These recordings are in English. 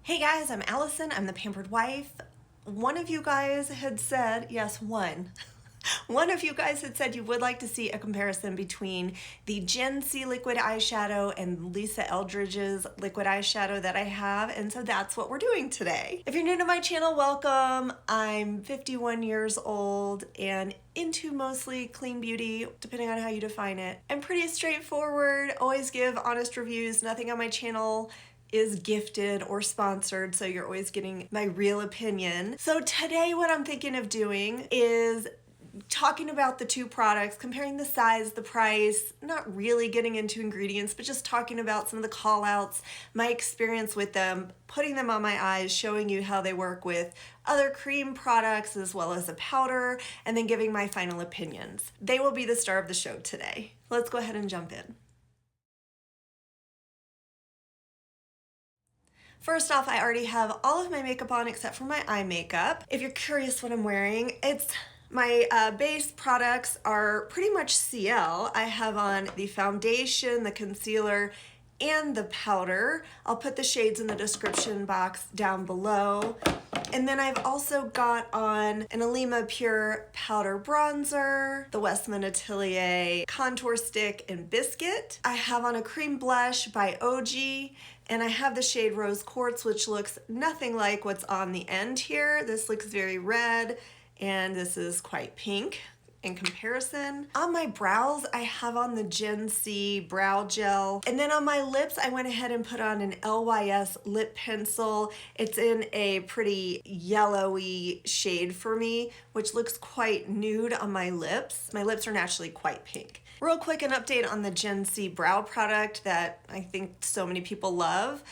Hey guys, I'm Allison. I'm the Pampered Wife. One of you guys had said, yes, one. One of you guys had said you would like to see a comparison between the Gen C liquid eyeshadow and Lisa Eldridge's liquid eyeshadow that I have, and so that's what we're doing today. If you're new to my channel, welcome. I'm 51 years old and into mostly clean beauty, depending on how you define it. I'm pretty straightforward, always give honest reviews. Nothing on my channel is gifted or sponsored, so you're always getting my real opinion. So today what I'm thinking of doing is talking about the two products, comparing the size, the price, not really getting into ingredients, but just talking about some of the call outs, my experience with them, putting them on my eyes, showing you how they work with other cream products as well as a powder, and then giving my final opinions. They will be the star of the show today. Let's go ahead and jump in. First off, I already have all of my makeup on except for my eye makeup. If you're curious what I'm wearing, my base products are pretty much CL. I have on the foundation, the concealer, and the powder. I'll put the shades in the description box down below. And then I've also got on an Alima Pure powder bronzer, the Westman Atelier contour stick and biscuit. I have on a cream blush by OG, and I have the shade Rose Quartz, which looks nothing like what's on the end here. This looks very red, and this is quite pink in comparison. On my brows, I have on the Gen C brow gel. And then on my lips, I went ahead and put on an LYS lip pencil. It's in a pretty yellowy shade for me, which looks quite nude on my lips. My lips are naturally quite pink. Real quick, an update on the Gen C brow product that I think so many people love.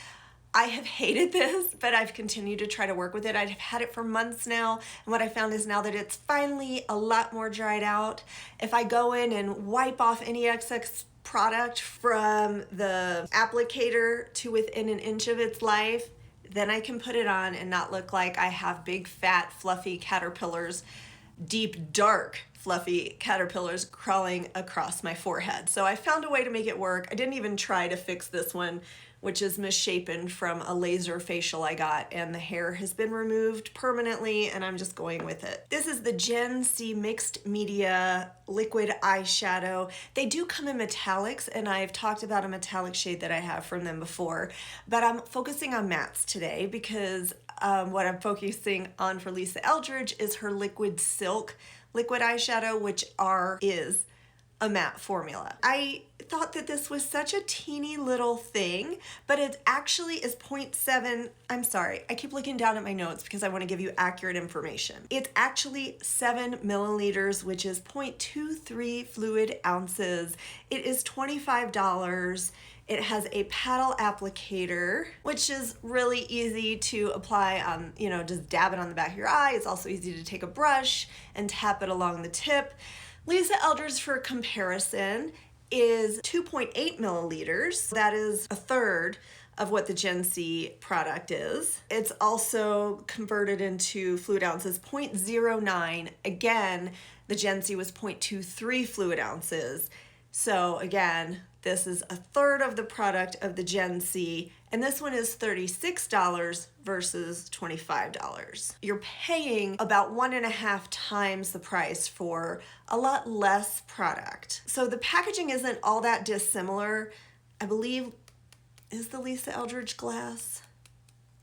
I have hated this, but I've continued to try to work with it. I've had it for months now, and what I found is now that it's finally a lot more dried out, if I go in and wipe off any excess product from the applicator to within an inch of its life, then I can put it on and not look like I have big, fat, fluffy caterpillars, deep, dark, fluffy caterpillars crawling across my forehead. So I found a way to make it work. I didn't even try to fix this one, which is misshapen from a laser facial I got, and the hair has been removed permanently, and I'm just going with it. This is the Gen C Mixed Media Liquid Eyeshadow. They do come in metallics, and I've talked about a metallic shade that I have from them before, but I'm focusing on mattes today because what I'm focusing on for Lisa Eldridge is her Liquid Silk liquid eyeshadow, which is a matte formula. I thought that this was such a teeny little thing, but it actually is 0.7, I'm sorry, I keep looking down at my notes because I want to give you accurate information. It's actually 7 milliliters, which is 0.23 fluid ounces. It is $25. It has a paddle applicator, which is really easy to apply on, just dab it on the back of your eye. It's also easy to take a brush and tap it along the tip. Lisa Eldridge, for comparison, is 2.8 milliliters. That is a third of what the Gen C product is. It's also converted into fluid ounces, 0.09. Again, the Gen C was 0.23 fluid ounces. So again, this is a third of the product of the Gen C, and this one is $36 versus $25. You're paying about 1.5 times the price for a lot less product. So the packaging isn't all that dissimilar. I believe, is the Lisa Eldridge glass?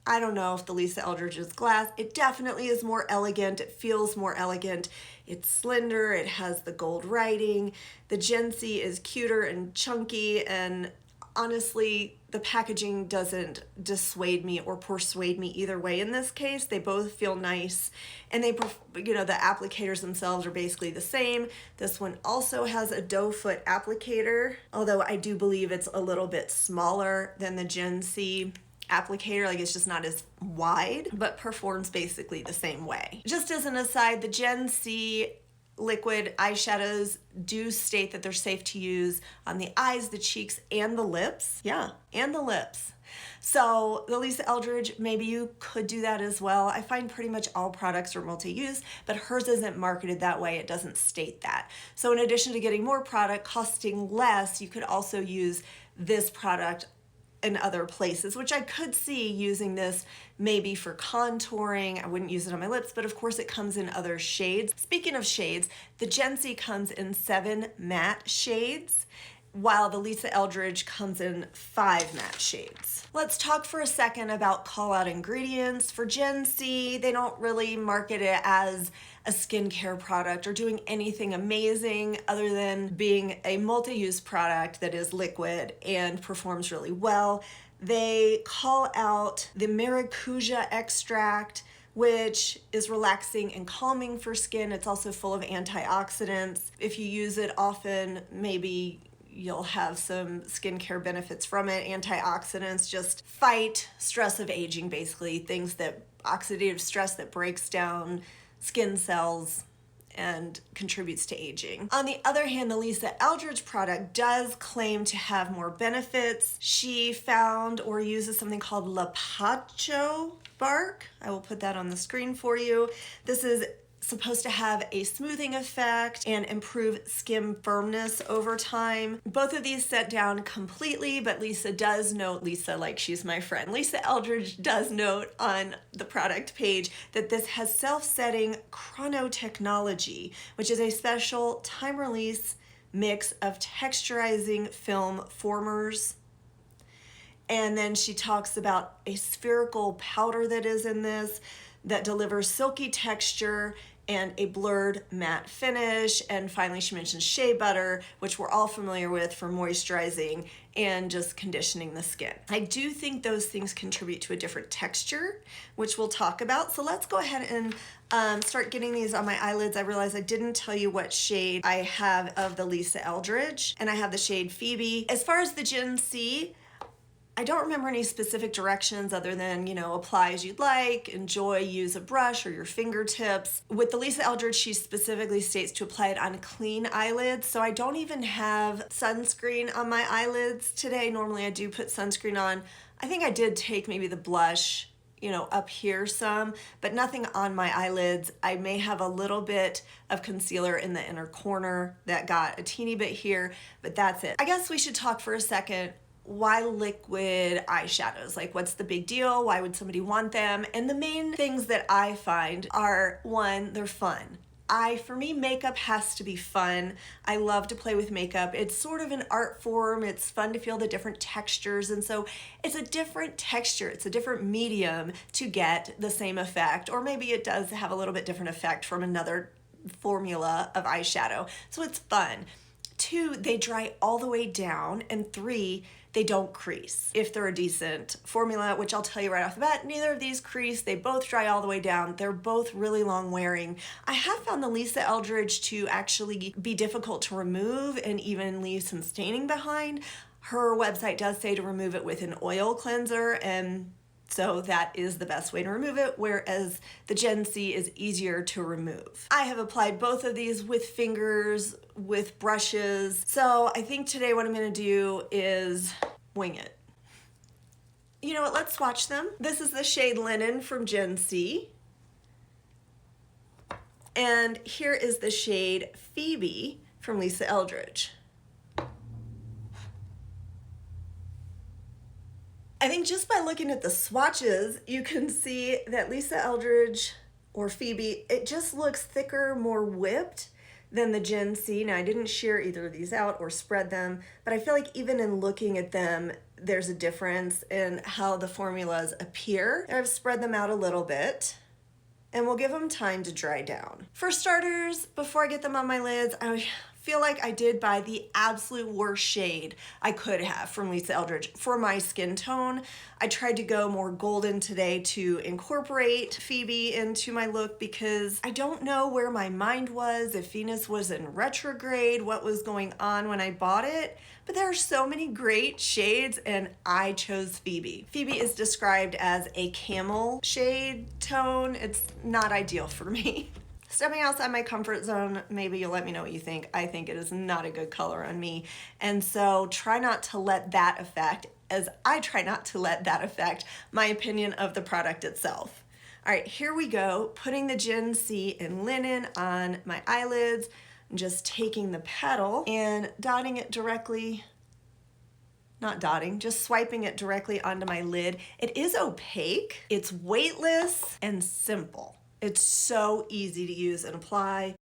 I don't know if the Lisa Eldridge is glass. It definitely is more elegant. It feels more elegant. It's slender. It has the gold writing. The Gen C is cuter and chunky, and honestly, the packaging doesn't dissuade me or persuade me either way in this case. They both feel nice, and the applicators themselves are basically the same. This one also has a doe foot applicator, although I do believe it's a little bit smaller than the Gen C applicator, like it's just not as wide, but performs basically the same way. Just as an aside, the Gen C liquid eyeshadows do state that they're safe to use on the eyes, the cheeks, and the lips. Yeah, and the lips. So the Lisa Eldridge, maybe you could do that as well. I find pretty much all products are multi-use, but hers isn't marketed that way. It doesn't state that. So in addition to getting more product costing less, you could also use this product in other places, which I could see using this maybe for contouring. I wouldn't use it on my lips, but of course it comes in other shades. Speaking of shades, the Gen Z comes in 7 matte shades, while the Lisa Eldridge comes in 5 matte shades. Let's talk for a second about call out ingredients. For Gen Z, they don't really market it as a skincare product or doing anything amazing other than being a multi-use product that is liquid and performs really well. They call out the maracuja extract, which is relaxing and calming for skin. It's also full of antioxidants. If you use it often, maybe you'll have some skincare benefits from it. Antioxidants just fight stress of aging, basically, things that oxidative stress that breaks down skin cells and contributes to aging. On the other hand, the Lisa Eldridge product does claim to have more benefits. She found or uses something called lapacho bark. I will put that on the screen for you. This is supposed to have a smoothing effect and improve skin firmness over time. Both of these set down completely, but Lisa does note, Lisa like she's my friend, Lisa Eldridge does note on the product page that this has self-setting chronotechnology, which is a special time-release mix of texturizing film formers. And then she talks about a spherical powder that is in this that delivers silky texture and a blurred matte finish. And finally, she mentions shea butter, which we're all familiar with for moisturizing and just conditioning the skin. I do think those things contribute to a different texture, which we'll talk about. So let's go ahead and start getting these on my eyelids. I realized I didn't tell you what shade I have of the Lisa Eldridge, and I have the shade Phoebe. As far as the Gen C, I don't remember any specific directions other than, apply as you'd like, enjoy, use a brush or your fingertips. With the Lisa Eldridge, she specifically states to apply it on clean eyelids, so I don't even have sunscreen on my eyelids today. Normally I do put sunscreen on. I think I did take maybe the blush, up here some, but nothing on my eyelids. I may have a little bit of concealer in the inner corner that got a teeny bit here, but that's it. I guess we should talk for a second. Why liquid eyeshadows? Like, what's the big deal? Why would somebody want them? And the main things that I find are, one, they're fun. For me, makeup has to be fun. I love to play with makeup. It's sort of an art form. It's fun to feel the different textures. And so it's a different texture. It's a different medium to get the same effect. Or maybe it does have a little bit different effect from another formula of eyeshadow. So it's fun. 2, they dry all the way down. And 3, they don't crease. If they're a decent formula, which I'll tell you right off the bat, neither of these crease. They both dry all the way down. They're both really long wearing. I have found the Lisa Eldridge to actually be difficult to remove and even leave some staining behind. Her website does say to remove it with an oil cleanser, and so that is the best way to remove it, whereas the Gen C is easier to remove. I have applied both of these with fingers, with brushes. So I think today what I'm gonna do is wing it. You know what, let's swatch them. This is the shade Linen from Gen C. And here is the shade Phoebe from Lisa Eldridge. I think just by looking at the swatches, you can see that Lisa Eldridge or Phoebe, it just looks thicker, more whipped than the Gen C. Now, I didn't shear either of these out or spread them, but I feel like even in looking at them, there's a difference in how the formulas appear. I've spread them out a little bit, and we'll give them time to dry down. For starters, before I get them on my lids, I feel like I did buy the absolute worst shade I could have from Lisa Eldridge for my skin tone. I tried to go more golden today to incorporate Phoebe into my look because I don't know where my mind was, if Venus was in retrograde, what was going on when I bought it, but there are so many great shades and I chose Phoebe. Phoebe is described as a camel shade tone. It's not ideal for me. Stepping outside my comfort zone, maybe you'll let me know what you think. I think it is not a good color on me. And so try not to let that affect, as I try not to let that affect my opinion of the product itself. All right, here we go. Putting the Gen C in Linen on my eyelids. I'm just taking the petal and dotting it directly not dotting, just swiping it directly onto my lid. It is opaque, it's weightless and simple. It's so easy to use and apply.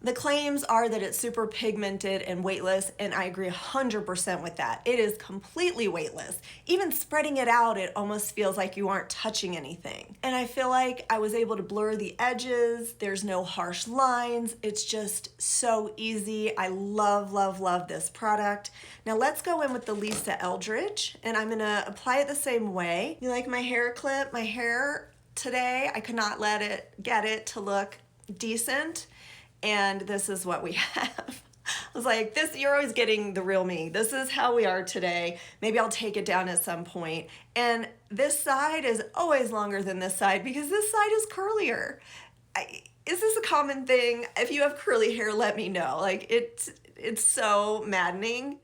The claims are that it's super pigmented and weightless, and I agree 100% with that. It is completely weightless. Even spreading it out, it almost feels like you aren't touching anything. And I feel like I was able to blur the edges. There's no harsh lines. It's just so easy. I love, love, love this product. Now let's go in with the Lisa Eldridge, and I'm gonna apply it the same way. You like my hair clip? My hair today, I could not get it to look decent. And this is what we have. I was like, you're always getting the real me. This is how we are today. Maybe I'll take it down at some point. And this side is always longer than this side because this side is curlier. Is this a common thing? If you have curly hair, let me know. Like it's so maddening.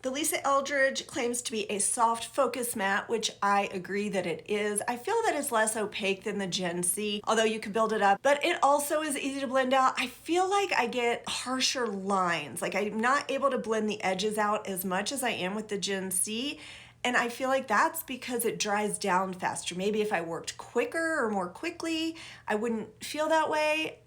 The Lisa Eldridge claims to be a soft focus matte, which I agree that it is. I feel that it's less opaque than the Gen C, although you could build it up, but it also is easy to blend out. I feel like I get harsher lines. Like I'm not able to blend the edges out as much as I am with the Gen C. And I feel like that's because it dries down faster. Maybe if I worked quicker or more quickly, I wouldn't feel that way.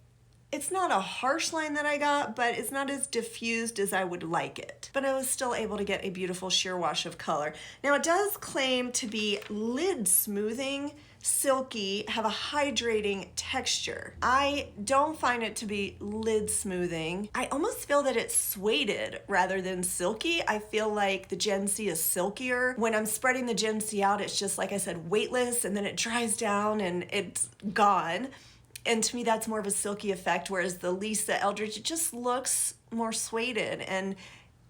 It's not a harsh line that I got, but it's not as diffused as I would like it. But I was still able to get a beautiful sheer wash of color. Now it does claim to be lid smoothing, silky, have a hydrating texture. I don't find it to be lid smoothing. I almost feel that it's suede rather than silky. I feel like the Gen C is silkier. When I'm spreading the Gen C out, it's just, like I said, weightless, and then it dries down and it's gone. And to me, that's more of a silky effect, whereas the Lisa Eldridge, it just looks more sueded and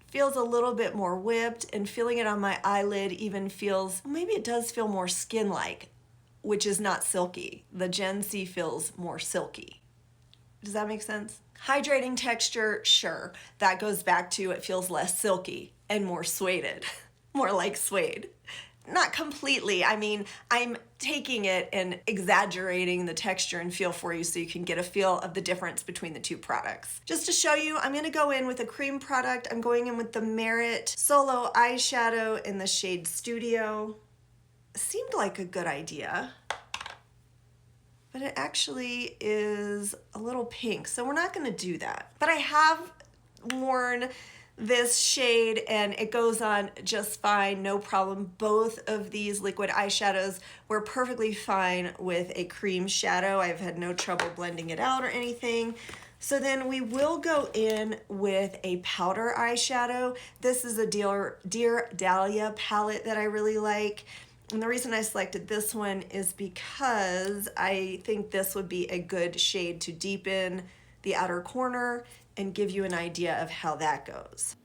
feels a little bit more whipped, and feeling it on my eyelid even feels, maybe it does feel more skin-like, which is not silky. The Gen C feels more silky. Does that make sense? Hydrating texture, sure. That goes back to it feels less silky and more sueded, more like suede. Not completely. I mean, I'm taking it and exaggerating the texture and feel for you so you can get a feel of the difference between the two products. Just to show you, I'm going to go in with a cream product. I'm going in with the Merit Solo Eyeshadow in the shade Studio. Seemed like a good idea, but it actually is a little pink, so we're not going to do that. But I have worn this shade and it goes on just fine, no problem. Both of these liquid eyeshadows were perfectly fine with a cream shadow. I've had no trouble blending it out or anything. So then we will go in with a powder eyeshadow. This is a Dear Dahlia palette that I really like. And the reason I selected this one is because I think this would be a good shade to deepen the outer corner and give you an idea of how that goes.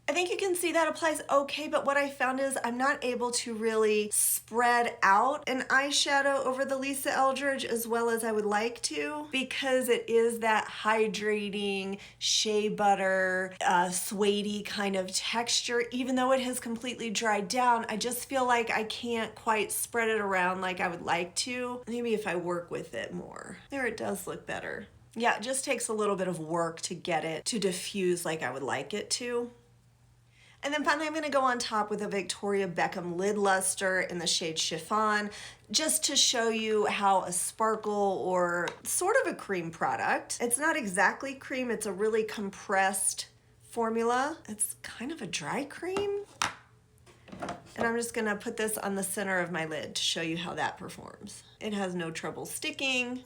I think you can see that applies okay, but what I found is I'm not able to really spread out an eyeshadow over the Lisa Eldridge as well as I would like to, because it is that hydrating, shea butter, suede kind of texture. Even though it has completely dried down, I just feel like I can't quite spread it around like I would like to. Maybe if I work with it more. There, it does look better. Yeah, it just takes a little bit of work to get it to diffuse like I would like it to. And then finally, I'm going to go on top with a Victoria Beckham lid luster in the shade Chiffon, just to show you how a sparkle or sort of a cream product. It's not exactly cream, it's a really compressed formula. It's kind of a dry cream. And I'm just going to put this on the center of my lid to show you how that performs. It has no trouble sticking.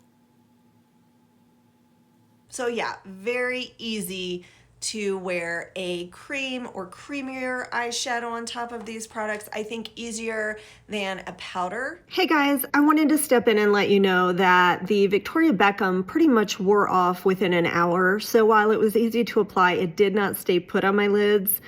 So yeah, very easy to wear a cream or creamier eyeshadow on top of these products. I think easier than a powder. Hey guys, I wanted to step in and let you know that the Victoria Beckham pretty much wore off within an hour. So while it was easy to apply, it did not stay put on my lids.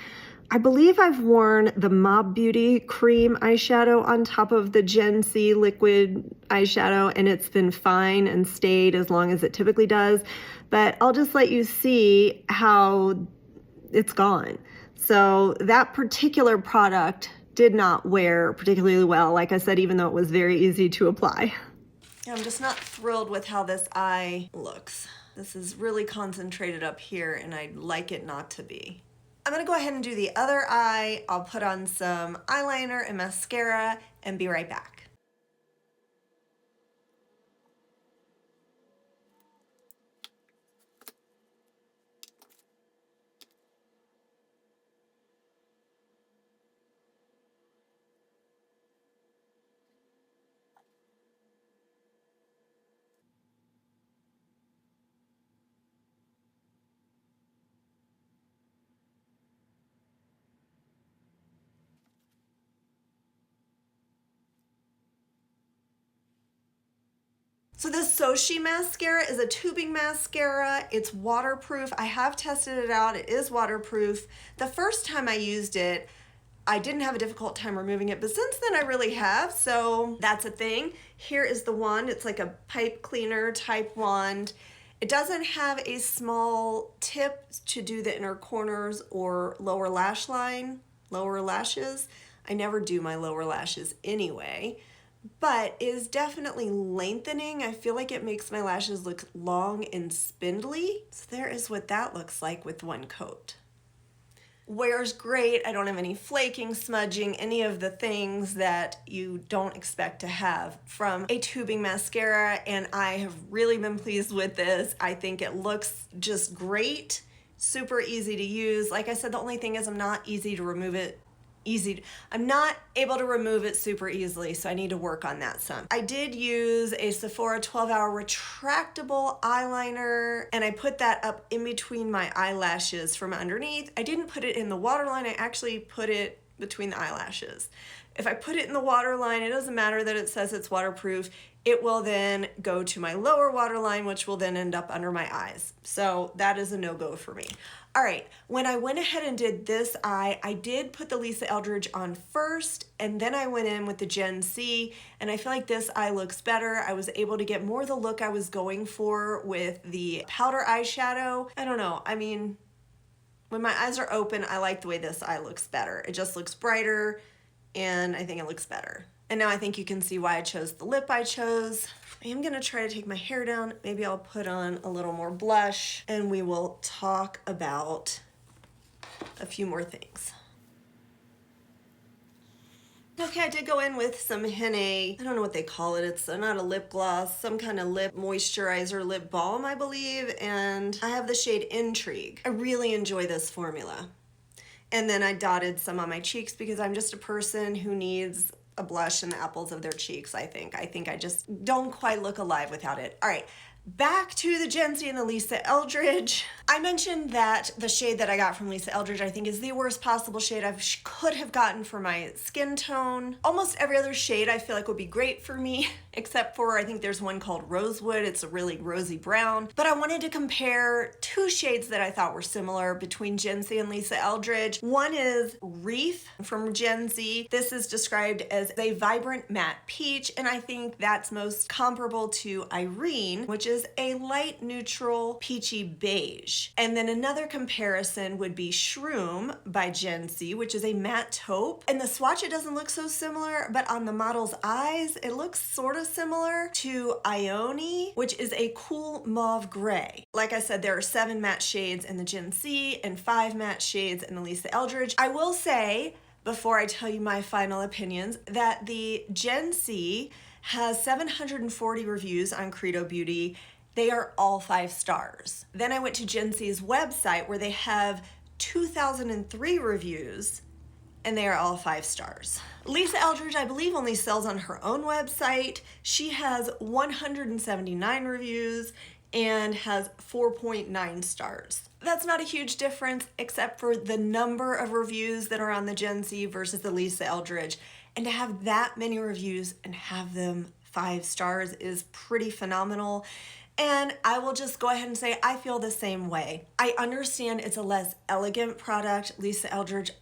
I believe I've worn the Mob Beauty cream eyeshadow on top of the Gen C liquid eyeshadow, and it's been fine and stayed as long as it typically does. But I'll just let you see how it's gone. So that particular product did not wear particularly well, like I said, even though it was very easy to apply. I'm just not thrilled with how this eye looks. This is really concentrated up here and I'd like it not to be. I'm gonna go ahead and do the other eye. I'll put on some eyeliner and mascara and be right back. So this Soshi mascara is a tubing mascara. It's waterproof. I have tested it out. It is waterproof. The first time I used it, I didn't have a difficult time removing it, but since then I really have, so that's a thing. Here is the wand. It's like a pipe cleaner type wand. It doesn't have a small tip to do the inner corners or lower lash line, lower lashes. I never do my lower lashes anyway, but is definitely lengthening. I feel like it makes my lashes look long and spindly. So there is what that looks like with one coat. Wears great. I don't have any flaking, smudging, any of the things that you don't expect to have from a tubing mascara, and I have really been pleased with this. I think it looks just great, super easy to use. Like I said, the only thing is I'm not I'm not able to remove it super easily, so I need to work on that some. I did use a Sephora 12-hour retractable eyeliner, and I put that up in between my eyelashes from underneath. I didn't put it in the waterline, I actually put it between the eyelashes. If I put it in the waterline, it doesn't matter that it says it's waterproof. It will then go to my lower waterline, which will then end up under my eyes. So that is a no-go for me. All right, when I went ahead and did this eye, I did put the Lisa Eldridge on first, and then I went in with the Gen C, and I feel like this eye looks better. I was able to get more of the look I was going for with the powder eyeshadow. I don't know, I mean, when my eyes are open, I like the way this eye looks better. It just looks brighter, and I think it looks better. And now I think you can see why I chose the lip I chose. I am gonna try to take my hair down. Maybe I'll put on a little more blush and we will talk about a few more things. Okay, I did go in with some Henné, I don't know what they call it. It's not a lip gloss, some kind of lip moisturizer, lip balm, I believe. And I have the shade Intrigue. I really enjoy this formula. And then I dotted some on my cheeks because I'm just a person who needs a blush in the apples of their cheeks, I think. I just don't quite look alive without it. All right, back to the Gen Z and the Lisa Eldridge. I mentioned that the shade that I got from Lisa Eldridge I think is the worst possible shade I could have gotten for my skin tone. Almost every other shade I feel like would be great for me, except for I think there's one called Rosewood. It's a really rosy brown. But I wanted to compare two shades that I thought were similar between Gen Z and Lisa Eldridge. One is Reef from Gen Z. This is described as a vibrant matte peach, and I think that's most comparable to Irene, which is a light neutral peachy beige. And then another comparison would be Shroom by Gen Z, which is a matte taupe. In the swatch, it doesn't look so similar, but on the model's eyes, it looks sort of similar to Ione, which is a cool mauve gray. Like I said, there are 7 matte shades in the Gen Z and 5 matte shades in the Lisa Eldridge. I will say, before I tell you my final opinions, that the Gen Z has 740 reviews on Credo Beauty. They are all 5 stars. Then I went to Gen Z's website where they have 2003 reviews and they are all 5 stars. Lisa Eldridge, I believe, only sells on her own website. She has 179 reviews and has 4.9 stars. That's not a huge difference except for the number of reviews that are on the Gen Z versus the Lisa Eldridge. And to have that many reviews and have them 5 stars is pretty phenomenal. And I will just go ahead and say I feel the same way. I understand it's a less elegant product. Lisa Eldridge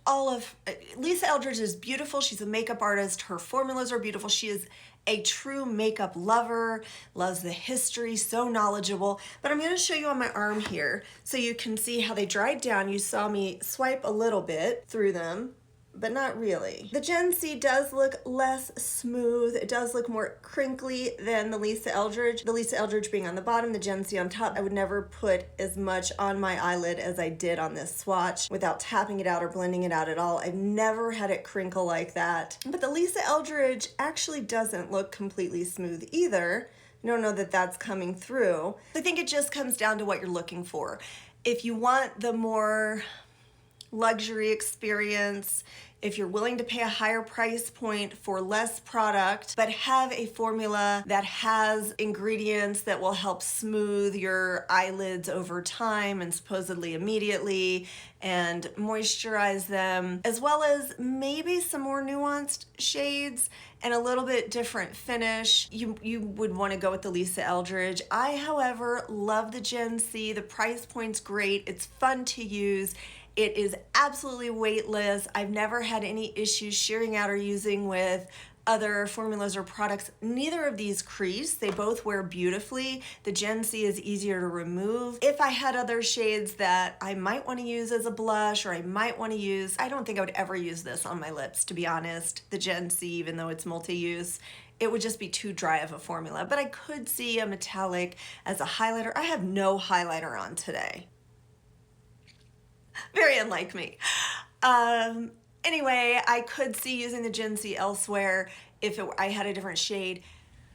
is beautiful. She's a makeup artist. Her formulas are beautiful. She is a true makeup lover, loves the history, so knowledgeable. But I'm going to show you on my arm here so you can see how they dried down. You saw me swipe a little bit through them, but not really. The Gen C does look less smooth. It does look more crinkly than the Lisa Eldridge. The Lisa Eldridge being on the bottom, the Gen C on top. I would never put as much on my eyelid as I did on this swatch without tapping it out or blending it out at all. I've never had it crinkle like that. But the Lisa Eldridge actually doesn't look completely smooth either. I don't know that that's coming through. I think it just comes down to what you're looking for. If you want the more luxury experience, if you're willing to pay a higher price point for less product, but have a formula that has ingredients that will help smooth your eyelids over time and supposedly immediately and moisturize them, as well as maybe some more nuanced shades and a little bit different finish, you would want to go with the Lisa Eldridge. I, however, love the Gen C. The price point's great. It's fun to use. It is absolutely weightless. I've never had any issues shearing out or using with other formulas or products. Neither of these crease. They both wear beautifully. The Gen C is easier to remove. If I had other shades that I might want to use as a blush or I might want to use, I don't think I would ever use this on my lips, to be honest. The Gen C, even though it's multi-use, it would just be too dry of a formula. But I could see a metallic as a highlighter. I have no highlighter on today. Very unlike me. Anyway, I could see using the Gen C elsewhere if I had a different shade.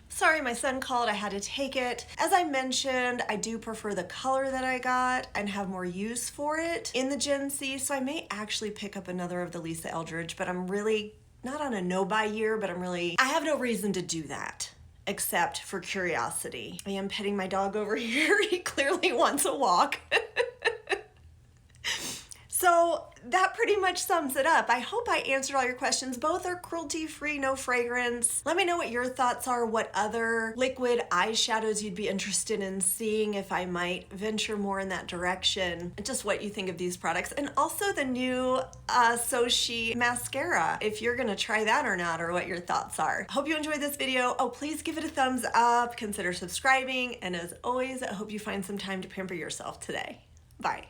Sorry, my son called, I had to take it. As I mentioned, I do prefer the color that I got and have more use for it in the Gen C, so I may actually pick up another of the Lisa Eldridge, but I'm really not on a no-buy year, but I have no reason to do that except for curiosity. I am petting my dog over here. He clearly wants a walk. So that pretty much sums it up. I hope I answered all your questions. Both are cruelty-free, no fragrance. Let me know what your thoughts are, what other liquid eyeshadows you'd be interested in seeing if I might venture more in that direction, and just what you think of these products. And also the new Sochi mascara, if you're gonna try that or not, or what your thoughts are. Hope you enjoyed this video. Oh, please give it a thumbs up, consider subscribing, and as always, I hope you find some time to pamper yourself today. Bye.